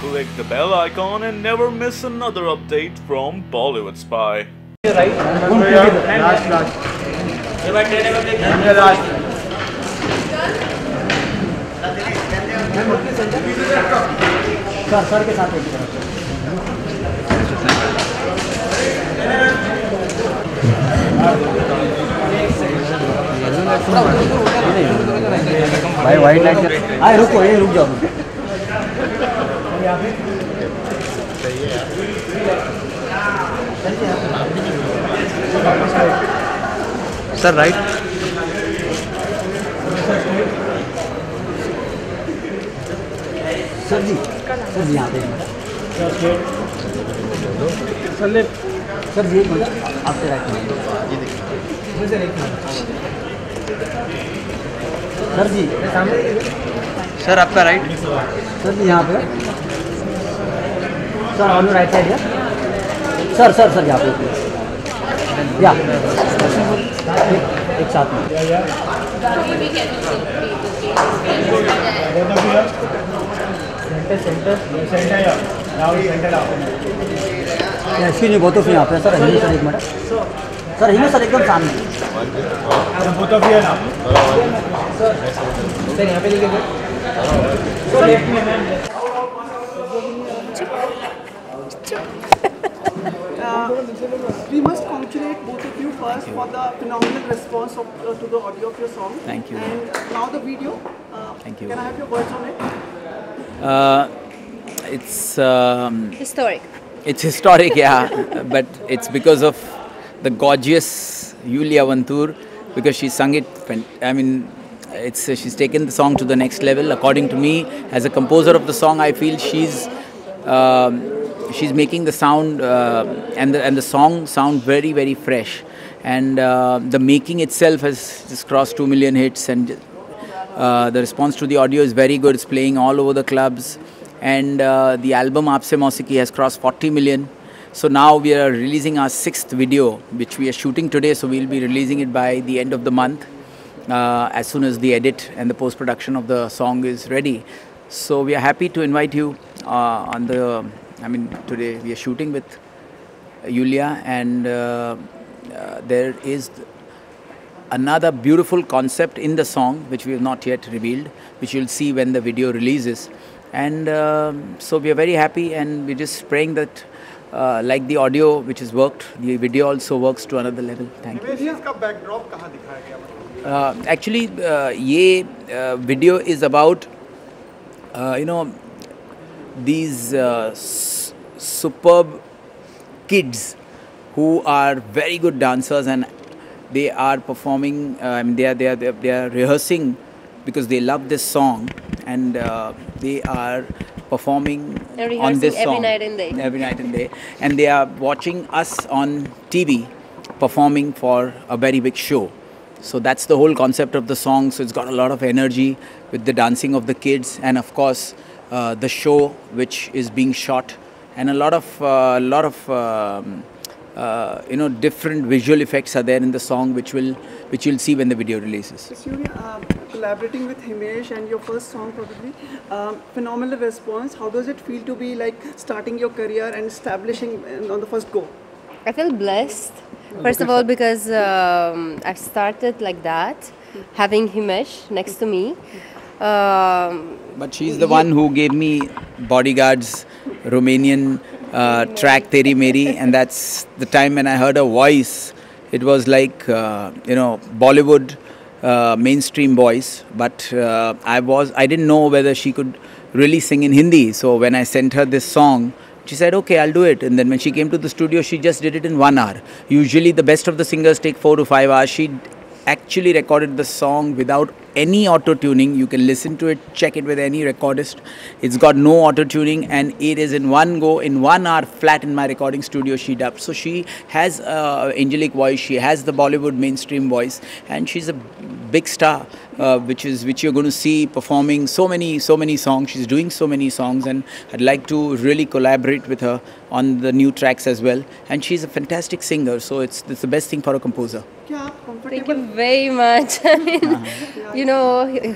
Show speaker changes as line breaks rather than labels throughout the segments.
click the bell icon and never miss another update from Bollywood Spy.
Sir के साथ भाई white light आए रुको ये रुक जाओ सर राइट सर जी यहाँ पे सर जी आपसे राइट सर जी सर आपका राइट सर जी यहाँ पे सर ऑन राइट साइड या सर सर सर यहाँ पे या एक साथ में एक्चुअली नहीं बहुत यहाँ पे सर हिंदी सर एक मिनट सर हिंदी सर एकदम सामने सर यहाँ पे
we must congratulate both of you first for the phenomenal response to the audio of your song.
Thank you.
And now the video.
Thank you.
Can I have your words on it?
It's
Historic.
It's historic, yeah, but it's because of the gorgeous Yulia Vantur, because she sung it. I mean, she's taken the song to the next level. According to me, as a composer of the song, I feel she's making the sound and the song sound very, very fresh. And the making itself has just crossed 2 million hits, and the response to the audio is very good. It's playing all over the clubs. And the album Aapse Mausiki has crossed 40 million. So now we are releasing our 6th video, which we are shooting today. So we'll be releasing it by the end of the month, as soon as the edit and the post-production of the song is ready. So we are happy to invite you on the, today we are shooting with Yulia, and there is another beautiful concept in the song, which we have not yet revealed, which you'll see when the video releases. And so we are very happy, and we're just praying that like the audio which has worked, the video also works to another level. Thank you. Actually, ये video is about these superb kids who are very good dancers, and they are performing. They are rehearsing because they love this song, and they are performing on this song every night and day, and they are watching us on TV performing for a very big show. So that's the whole concept of the song. So it's got a lot of energy with the dancing of the kids, and of course the show which is being shot, and a lot of different visual effects are there in the song, which you'll see when the video releases.
So Yulia, collaborating with Himesh and your first song probably, phenomenal response. How does it feel to be like starting your career and establishing on the first go?
I feel blessed. First of all, because I've started like that, having Himesh next to me.
But she's the one who gave me Bodyguard's Romanian track Teri Meri, and that's the time when I heard her voice. It was like Bollywood mainstream voice, but I didn't know whether she could really sing in Hindi. So when I sent her this song, she said, okay, I'll do it. And then when she came to the studio, she just did it in 1 hour. Usually the best of the singers take 4 to 5 hours. She actually recorded the song without any auto-tuning. You can listen to it, check it with any recordist. It's got no auto-tuning, and it is in one go, in 1 hour flat in my recording studio she dubbed. So she has angelic voice, she has the Bollywood mainstream voice, and she's a big star, which you're going to see performing so many songs. She's doing so many songs, and I'd like to really collaborate with her on the new tracks as well. And she's a fantastic singer, so it's the best thing for a composer.
Thank you very much. I mean, You know,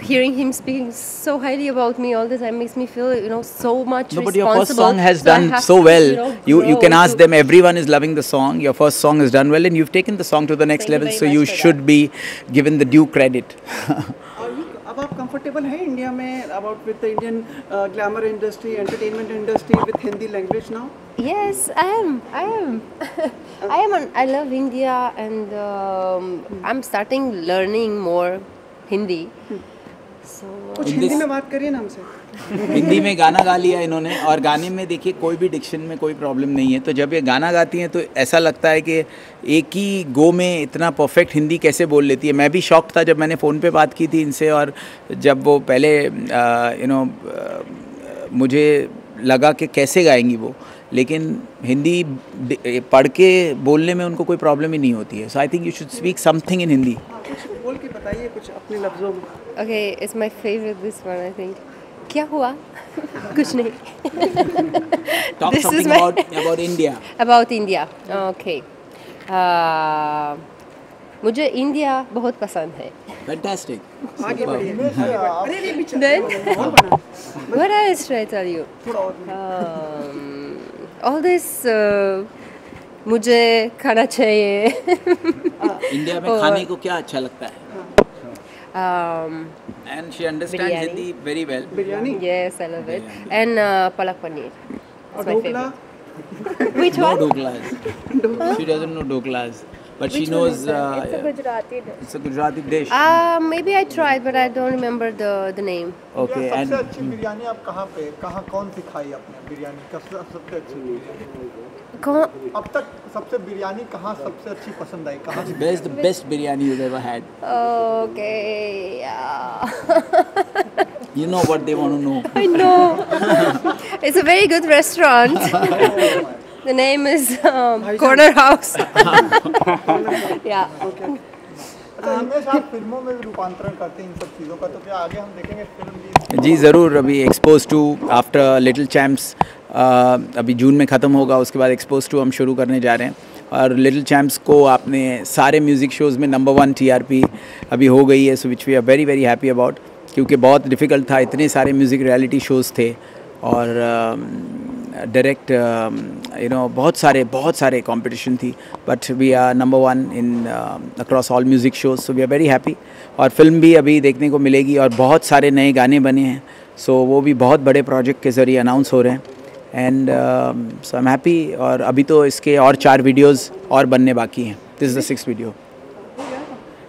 hearing him speaking so highly about me all the time makes me feel, you know, so much
No, but your first
responsible.
song has
So I
done
have
so
to,
well.
you know,
You can
grow
ask
to-
them. Everyone is loving the song. Your first song has done well, and you've taken the song to the next
Thank you
level.
very
So
much
you
for
should be given the due credit.
अब आप comfortable हैं India में about with the Indian glamour industry entertainment industry with Hindi language now?
Yes, I am. I am. I love India, and I'm starting learning more Hindi. So
कुछ
In
Hindi
this-
में बात करिए ना हमसे.
हिंदी में गाना गा लिया इन्होंने, और गाने में देखिए कोई भी डिक्शन में कोई प्रॉब्लम नहीं है। तो जब ये गाना गाती हैं तो ऐसा लगता है कि एक ही गो में इतना परफेक्ट हिंदी कैसे बोल लेती है। मैं भी शॉक्ड था जब मैंने फ़ोन पे बात की थी इनसे, और जब वो पहले मुझे लगा कि कैसे गाएंगी वो, लेकिन हिंदी पढ़ के बोलने में उनको कोई प्रॉब्लम ही नहीं होती है। So I think you should speak something in Hindi.
कुछ बोल के बताइए कुछ अपने लफ्जों में.
okay, it's my favorite. This one, I think. क्या हुआ? कुछ नहीं.
Talk
This is
something
my-
about India.
About India. Okay. मुझे इंडिया बहुत पसंद है.
फैंटास्टिक।
आगे बढ़िए. अरे नहीं पीछे.
Then
और बना.
what else should I tell you?
थोड़ा और.
All this मुझे खाना चाहिए.
इंडिया में खाने को क्या अच्छा लगता है? And she understands
Biryani.
Hindi very well.
Biryani.
Yes, I love it. And palak paneer.
और
It's my
dhokla.
favorite. Which
No
one?
doklas. She doesn't know doklas, but she knows it's a Gujarati dish.
Maybe I tried, but I don't remember the name.
Okay,
सबसे
and
अच्छी बिरयानी आप कहाँ कौन सी खाई आपने बिरयानी सबसे अच्छी बिरयानी?
कौन?
अब तक सबसे बिरयानी कहाँ सबसे अच्छी पसंद आई कहाँ से?
where's the best biryani you've ever had?
Okay. Yeah.
You know what they want to know.
I know. It's a very good restaurant. The name is Corner House. Yeah.
अच्छा हिमेश, आप फिल्मों में भी रूपांतरण करते हैं इन सब चीज़ों का, तो क्या आगे हम देखेंगे फिल्म भी?
जी ज़रूर। अभी expose to after little champs अभी जून में ख़त्म होगा, उसके बाद एक्सपोज टू हम शुरू करने जा रहे हैं। और लिटिल चैम्प्स को आपने सारे म्यूज़िक शोज़ में नंबर 1 TRP अभी हो गई है, so which we are very very happy about, क्योंकि बहुत डिफ़िकल्ट था, इतने सारे म्यूज़िक रियलिटी शोज़ थे और डायरेक्ट बहुत सारे कंपटीशन थी, but we are number 1 in across all music shows, so we are very happy. और फिल्म भी अभी देखने को मिलेगी और बहुत सारे नए गाने बने हैं, सो वो भी बहुत बड़े प्रोजेक्ट के ज़रिए अनाउंस हो रहे हैं, and so I am happy. और अभी तो इसके और 4 वीडियोज़ और बनने बाकी हैं। This is the 6th video.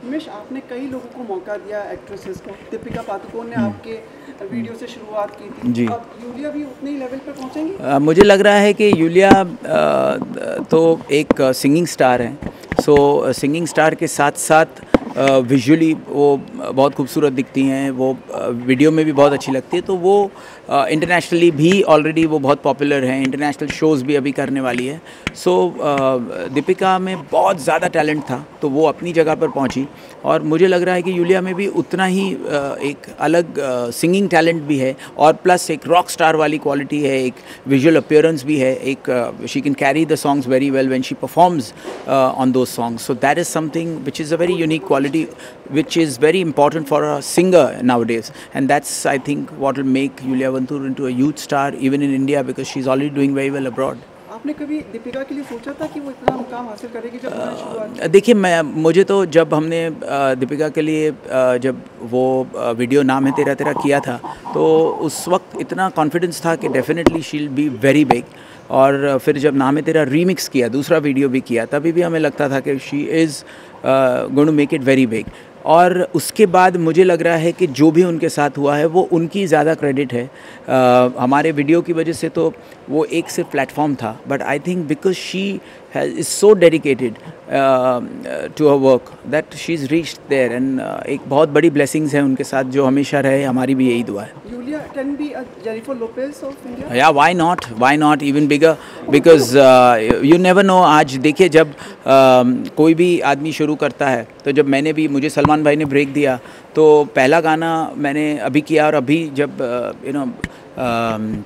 Himesh, आपने कई लोगों को मौका दिया, एक्ट्रेसेस को. दीपिका पादुकोण ने आपके वीडियो से शुरुआत की थी.
जी।
अब यूलिया भी उतने ही लेवल पर पहुंचेंगी?
मुझे लग रहा है कि यूलिया तो एक सिंगिंग स्टार है, सो सिंगिंग स्टार के साथ साथ विजुअली वो बहुत खूबसूरत दिखती हैं, वो वीडियो में भी बहुत अच्छी लगती है, तो वो इंटरनेशनली भी ऑलरेडी वो बहुत पॉपुलर हैं, इंटरनेशनल शोज़ भी अभी करने वाली है। सो दीपिका में बहुत ज़्यादा टैलेंट था, तो वो अपनी जगह पर पहुंची, और मुझे लग रहा है कि यूलिया में भी उतना ही एक अलग सिंगिंग टैलेंट भी है, और प्लस एक रॉक स्टार वाली क्वालिटी है, एक विजुअल अपीयरेंस भी है, एक she can carry the songs very well when she performs on those songs, so that is something which is a very unique quality which is very important for a singer nowadays, and that's I think what will make Yulia Vantur into a huge star even in India, because she's already doing very well abroad.
आपने कभी दीपिका के लिए सोचा था कि वो इतना मुकाम हासिल करेगी जब उन्होंने शुरुआत?
देखिए, मुझे तो जब हमने दीपिका के लिए जब वो वीडियो नाम है तेरा तेरा किया था, तो उस वक्त इतना कॉन्फिडेंस था कि definitely she will be very big, और फिर जब नाम है तेरा रीमिक्स किया, दूसरा वीडियो भी किया, तभी भी हमें लगता था कि she is going to make it very big. और उसके बाद मुझे लग रहा है कि जो भी उनके साथ हुआ है वो उनकी ज़्यादा क्रेडिट है। हमारे वीडियो की वजह से तो वो एक सिर्फ प्लेटफॉर्म था, but I think because she is so dedicated to her work that she is reached there, and एक बहुत बड़ी ब्लेसिंग्स है उनके साथ जो हमेशा रहे, हमारी भी यही दुआ है।
Yulia can be a Jennifer Lopez of India?
या why not even bigger, because you never know। आज देखिए, जब कोई भी आदमी शुरू करता है, तो जब मुझे सलमान भाई ने ब्रेक दिया, तो पहला गाना मैंने अभी किया, और अभी जब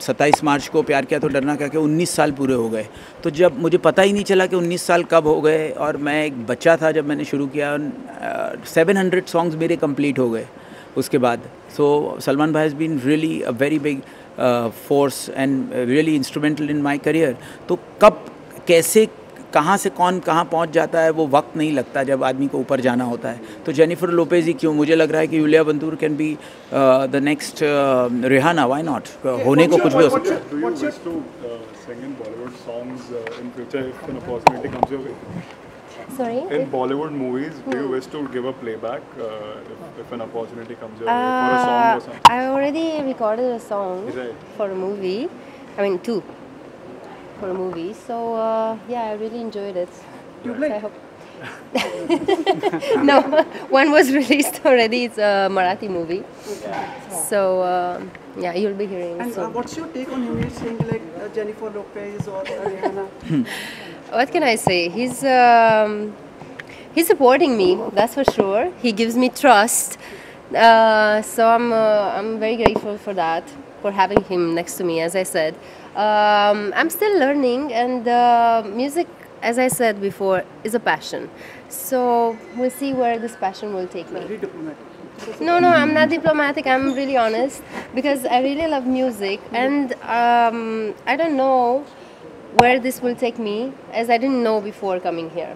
27 मार्च को प्यार किया तो डरना क्या, कि 19 साल पूरे हो गए। तो जब मुझे पता ही नहीं चला कि 19 साल कब हो गए, और मैं एक बच्चा था जब मैंने शुरू किया, 700 सॉन्ग्स मेरे कंप्लीट हो गए। उसके बाद. So Salman bhai has been really a very big force and really instrumental in my career. तो कब कैसे कहाँ से कौन कहाँ पहुँच जाता है वो वक्त नहीं लगता जब आदमी को ऊपर जाना होता है. तो जेनिफर लोपेज ही क्यों, मुझे लग रहा है कि Yulia Vantur can be the next Rihanna. Why not, होने को कुछ भी हो सकता है.
Do you wish to sing in Bollywood songs in future if an opportunity comes your way?
Sorry?
In Bollywood movies, do you wish to give a playback if an opportunity comes your way for a song or something?
I already recorded a song
Right.
for a movie. I mean, 2 for a movie. So yeah, I really enjoyed it.
Tubelight?
So I hope. No, one was released already. It's a Marathi movie. So yeah, you'll be hearing it
And
soon.
what's your take on Himesh saying like Jennifer Lopez or Rihanna?
What can I say? He's supporting me. That's for sure. He gives me trust. So I'm very grateful for that, for having him next to me. As I said, I'm still learning, and music, as I said before, is a passion. So we'll see where this passion will take me.
Very diplomatic.
No, I'm not diplomatic. I'm really honest because I really love music, and I don't know where this will take me, as I didn't know before coming here.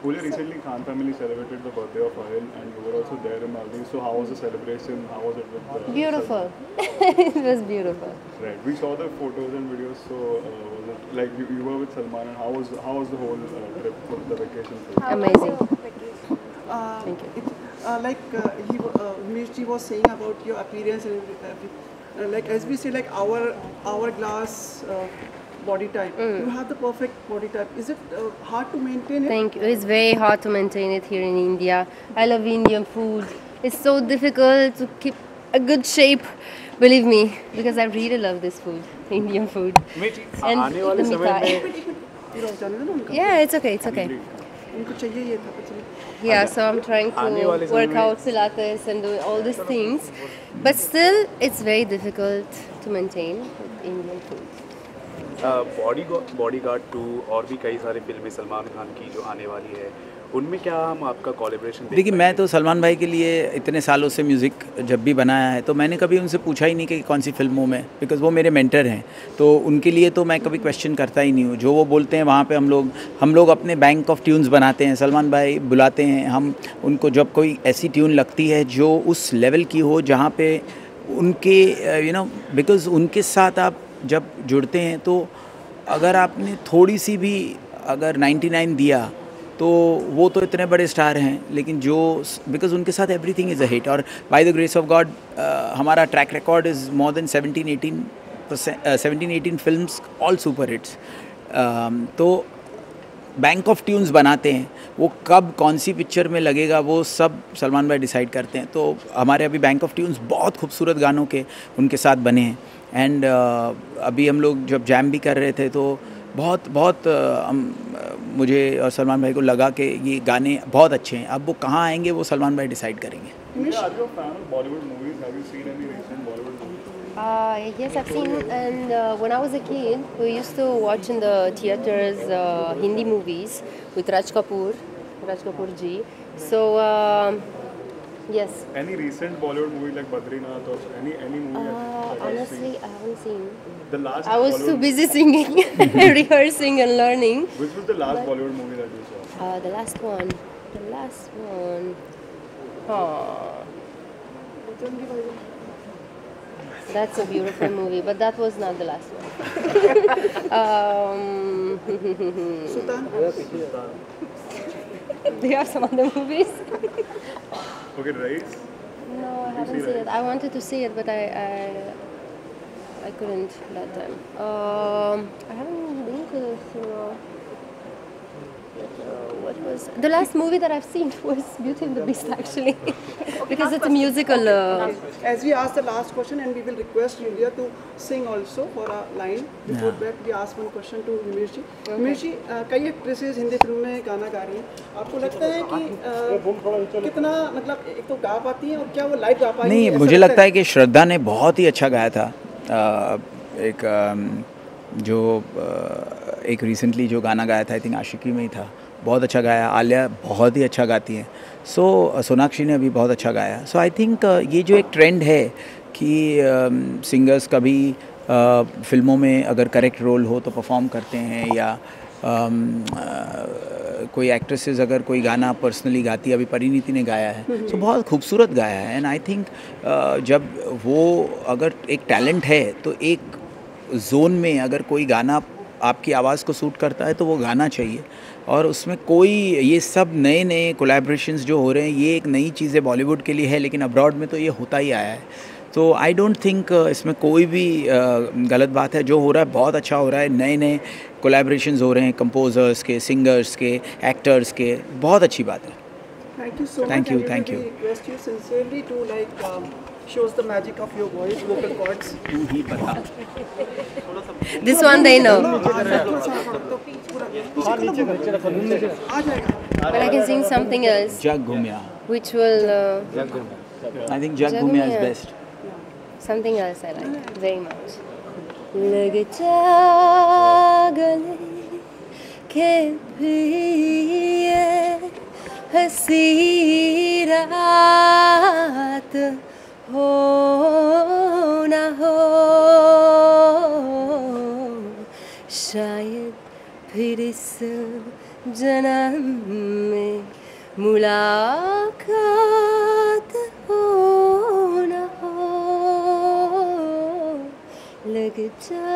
Pooja, recently Khan family celebrated the birthday of Ayal and you were also there in Maldives. So how was the celebration? How was it with the
Beautiful. It was beautiful.
Right. We saw the photos and videos. So was it like you were with Salman, and how was the whole trip for the vacation? For you?
Amazing.
Thank you. Himesh ji was saying about your appearance and like as we say like hourglass body type. You have the perfect body type. Is it hard to maintain it?
Thank you. It's very hard to maintain it here in India. I love Indian food. It's so difficult to keep a good shape. Believe me, because I really love this food, Indian food. And the mithai. Yeah, it's okay. It's okay.
उनको चाहिए ये था कुछ नहीं.
Yeah, so I'm trying to work out Pilates and do all these things, but still, it's very difficult to maintain Indian food.
Bodyguard 2 और भी कई सारी फिल्में सलमान खान की जो आने वाली है, उनमें क्या हम आपका कोलैबोरेशन
देखिए, मैं तो सलमान भाई के लिए इतने सालों से म्यूज़िक जब भी बनाया है तो मैंने कभी उनसे पूछा ही नहीं कि कौन सी फिल्मों में, बिकॉज़ वो मेरे मेंटर हैं. तो उनके लिए तो मैं कभी क्वेश्चन करता ही नहीं हूँ. जो वो बोलते हैं वहाँ पे हम लोग अपने बैंक ऑफ ट्यून्स बनाते हैं. सलमान भाई बुलाते हैं, हम उनको जब कोई ऐसी ट्यून लगती है जो उस लेवल की हो जहाँ पे उनके बिकॉज़ उनके साथ आप जब जुड़ते हैं तो अगर आपने थोड़ी सी भी अगर 99 दिया तो वो तो इतने बड़े स्टार हैं, लेकिन जो बिकॉज़ उनके साथ एवरीथिंग इज़ अ हिट. और by the grace of God हमारा track record is more than 17-18 films, all super hits. तो बैंक ऑफ ट्यून्स बनाते हैं, वो कब कौन सी पिक्चर में लगेगा वो सब सलमान भाई डिसाइड करते हैं. तो हमारे अभी बैंक ऑफ ट्यून्स बहुत खूबसूरत गानों के उनके साथ बने हैं. एंड अभी हम लोग जब जैम भी कर रहे थे तो बहुत मुझे और सलमान भाई को लगा कि ये गाने बहुत अच्छे हैं. अब वो कहाँ आएंगे वो सलमान भाई डिसाइड करेंगे.
Are you a fan of Bollywood movies? Have you seen any recent Bollywood movies?
Yes, I've seen, and when I was a kid, we used to watch in the theaters Hindi movies with Raj Kapoor ji. So yes.
Any recent Bollywood movie like Badrinath or any movie?
Honestly, I haven't seen.
The last.
I was
Bollywood
too busy singing, rehearsing, and learning.
Which was the last Bollywood movie that you saw?
The last one. That's a beautiful movie, but that was not the last one.
Sultan?
Do you have some other movies?
Okay, Rais.
No, I haven't seen it. I wanted to see it, but I couldn't that time. I haven't been to the cinema. What was the last movie that I've seen was Beauty and the Beast, actually, because it's a musical.
As we asked the last question, and we will request Yulia to sing also for a line. Before that, we ask one question to Himesh ji. Himesh ji, कई actresses Hindi film में गाना गा रही हैं. आपको लगता है कि कितना मतलब एक तो गा पाती हैं और क्या वो लाइव गा पाएंगी?
नहीं, मुझे लगता है कि श्रद्धा ने बहुत ही अच्छा गाया था. एक रिसेंटली जो गाना गाया था, आई थिंक आशिकी में ही था, बहुत अच्छा गाया, आलिया बहुत ही अच्छा गाती हैं, सो सोनाक्षी ने भी बहुत अच्छा गाया। सो आई थिंक ये जो एक ट्रेंड है कि सिंगर्स कभी फिल्मों में अगर करेक्ट रोल हो तो परफॉर्म करते हैं, या कोई एक्ट्रेसेस अगर कोई गाना पर्सनली गाती है, अभी परिणीति ने गाया है, तो बहुत खूबसूरत गाया है। एंड आई थिंक जब वो अगर एक टैलेंट है तो एक जोन में अगर कोई गाना आपकी आवाज़ को सूट करता है तो वो गाना चाहिए। और उसमें कोई ये सब नए नए कोलैबोरेशंस जो हो रहे हैं, ये एक नई चीज़ है बॉलीवुड के लिए है, लेकिन अब्रॉड में तो ये होता ही आया है। तो आई डोंट थिंक इसमें कोई भी गलत बात है। जो हो रहा है बहुत अच्छा हो रहा है, नए नए कोलैबोरेशंस हो रहे हैं कंपोजर्स के, सिंगर्स के, एक्टर्स के, बहुत अच्छी बात है।
Thank you so much.
Thank you,
and
thank
we
you.
request you sincerely to show us the magic of your voice, vocal cords.
तू ही बता।
This one they know. But I can sing something else,
Jag Ghoomeya,
which will
I think Jag Ghoomeya is best.
something else I like very much. लग जा गले के पिए हंसी रात हो ना हो, शायद फिर इस जन्म में मुलाकात हो ना हो, लग जा